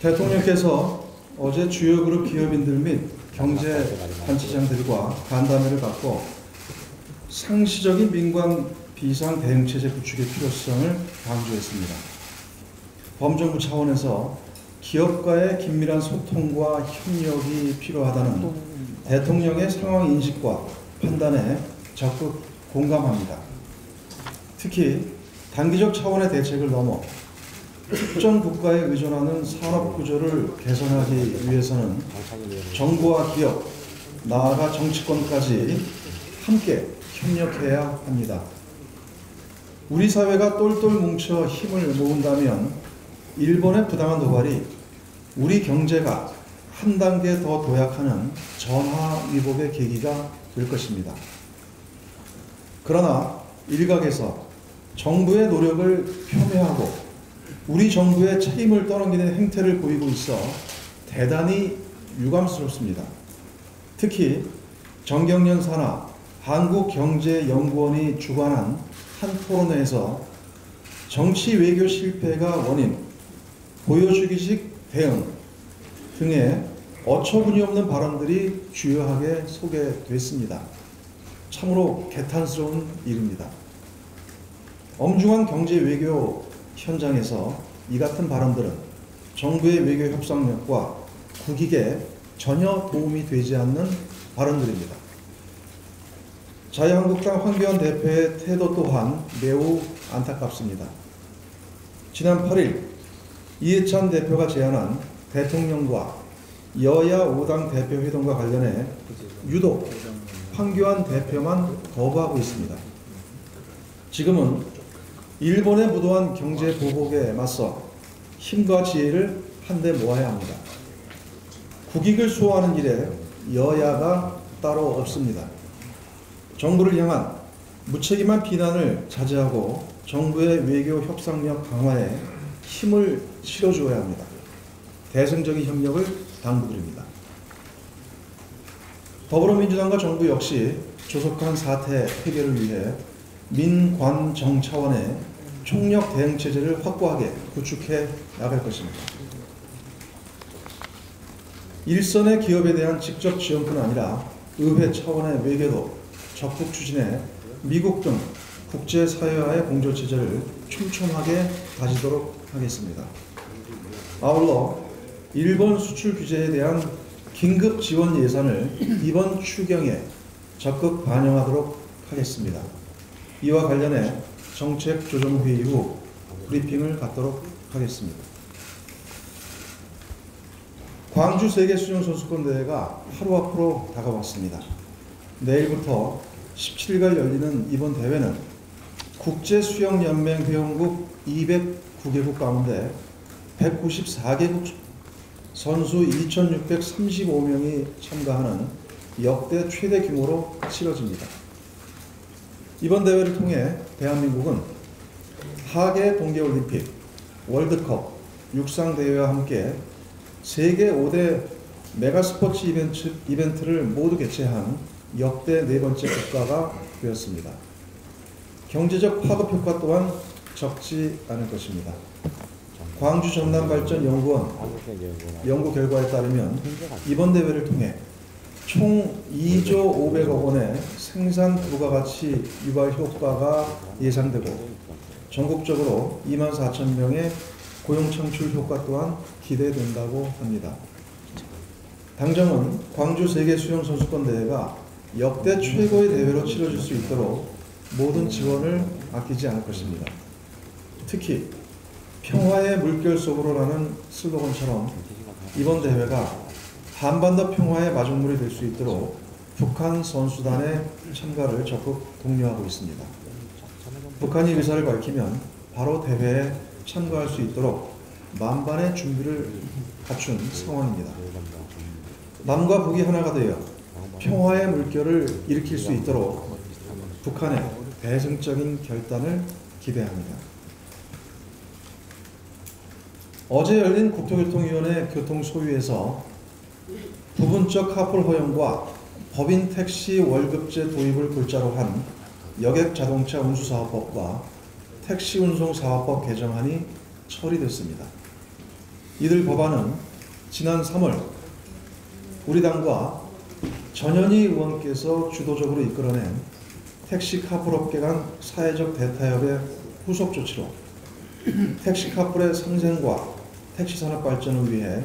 대통령께서 어제 주요 그룹 기업인들 및 경제 단체장들과 간담회를 갖고 상시적인 민관 비상 대응 체제 구축의 필요성을 강조했습니다. 범정부 차원에서 기업과의 긴밀한 소통과 협력이 필요하다는 대통령의 상황 인식과 판단에 적극 공감합니다. 특히 단기적 차원의 대책을 넘어 특정 국가에 의존하는 산업 구조를 개선하기 위해서는 정부와 기업, 나아가 정치권까지 함께 협력해야 합니다. 우리 사회가 똘똘 뭉쳐 힘을 모은다면 일본의 부당한 도발이 우리 경제가 한 단계 더 도약하는 전화위복의 계기가 될 것입니다. 그러나 일각에서 정부의 노력을 폄훼하고 우리 정부의 책임을 떠넘기는 행태를 보이고 있어 대단히 유감스럽습니다. 특히 정경련 산하 한국경제연구원이 주관한 한 토론회에서 정치 외교 실패가 원인, 보여주기식 대응 등의 어처구니 없는 발언들이 주요하게 소개됐습니다. 참으로 개탄스러운 일입니다. 엄중한 경제 외교 현장에서 이 같은 발언들은 정부의 외교 협상력과 국익에 전혀 도움이 되지 않는 발언들입니다. 자유한국당 황교안 대표의 태도 또한 매우 안타깝습니다. 지난 8일 이해찬 대표가 제안한 대통령과 여야 5당 대표 회동과 관련해 유독 황교안 대표만 거부하고 있습니다. 지금은 일본의 무도한 경제 보복에 맞서 힘과 지혜를 한데 모아야 합니다. 국익을 수호하는 일에 여야가 따로 없습니다. 정부를 향한 무책임한 비난을 자제하고 정부의 외교 협상력 강화에 힘을 실어주어야 합니다. 대승적인 협력을 당부드립니다. 더불어민주당과 정부 역시 조속한 사태 해결을 위해 민관정 차원의 총력 대응 체제를 확고하게 구축해 나갈 것입니다. 일선의 기업에 대한 직접 지원뿐 아니라 의회 차원의 외교도 적극 추진해 미국 등 국제사회와의 공조 체제를 촘촘하게 다지도록 하겠습니다. 아울러 일본 수출 규제에 대한 긴급 지원 예산을 이번 추경에 적극 반영하도록 하겠습니다. 이와 관련해 정책 조정 회의 후 브리핑을 갖도록 하겠습니다. 광주 세계수영선수권대회가 하루 앞으로 다가왔습니다. 내일부터 17일간 열리는 이번 대회는 국제수영연맹 회원국 209개국 가운데 194개국 선수 2,635명이 참가하는 역대 최대 규모로 치러집니다. 이번 대회를 통해 대한민국은 하계 동계올림픽, 월드컵, 육상대회와 함께 세계 5대 메가스포츠 이벤트를 모두 개최한 역대 네 번째 국가가 되었습니다. 경제적 파급 효과 또한 적지 않을 것입니다. 광주 전남발전연구원 연구 결과에 따르면 이번 대회를 통해 총 2조 500억 원의 생산 부가가치 유발 효과가 예상되고 전국적으로 24,000명의 고용 창출 효과 또한 기대된다고 합니다. 당정은 광주 세계수영선수권대회가 역대 최고의 대회로 치러질 수 있도록 모든 지원을 아끼지 않을 것입니다. 특히 평화의 물결 속으로라는 슬로건처럼 이번 대회가 한반도 평화의 마중물이 될 수 있도록 북한 선수단의 참가를 적극 독려하고 있습니다. 북한이 의사를 밝히면 바로 대회에 참가할 수 있도록 만반의 준비를 갖춘 상황입니다. 남과 북이 하나가 되어 평화의 물결을 일으킬 수 있도록 북한의 대승적인 결단을 기대합니다. 어제 열린 국토교통위원회 교통소유에서 부분적 카풀 허용과 법인 택시 월급제 도입을 골자로 한 여객자동차 운수사업법과 택시운송사업법 개정안이 처리됐습니다. 이들 법안은 지난 3월 우리 당과 전현희 의원께서 주도적으로 이끌어낸 택시 카풀업계 간 사회적 대타협의 후속 조치로 택시 카풀의 상생과 택시 산업 발전을 위해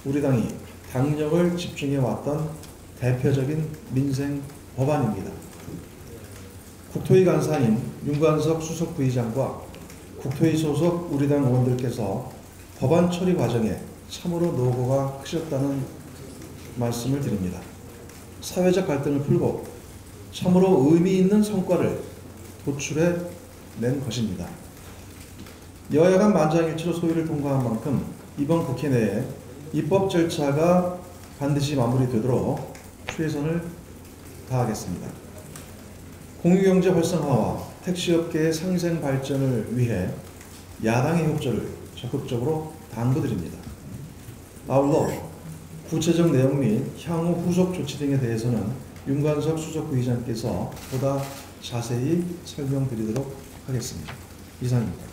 우리 당이 당력을 집중해 왔던 대표적인 민생 법안입니다. 국토위 간사인 윤관석 수석 부의장과 국토위 소속 우리 당 의원들께서 법안 처리 과정에 참으로 노고가 크셨다는 말씀을 드립니다. 사회적 갈등을 풀고 참으로 의미 있는 성과를 도출해 낸 것입니다. 여야 간 만장일치로 소위를 통과한 만큼 이번 국회 내에 입법 절차가 반드시 마무리되도록 최선을 다하겠습니다. 공유경제 활성화와 택시업계의 상생 발전을 위해 야당의 협조를 적극적으로 당부드립니다. 아울러 구체적 내용 및 향후 후속 조치 등에 대해서는 윤관석 수석 부의장께서 보다 자세히 설명드리도록 하겠습니다. 이상입니다.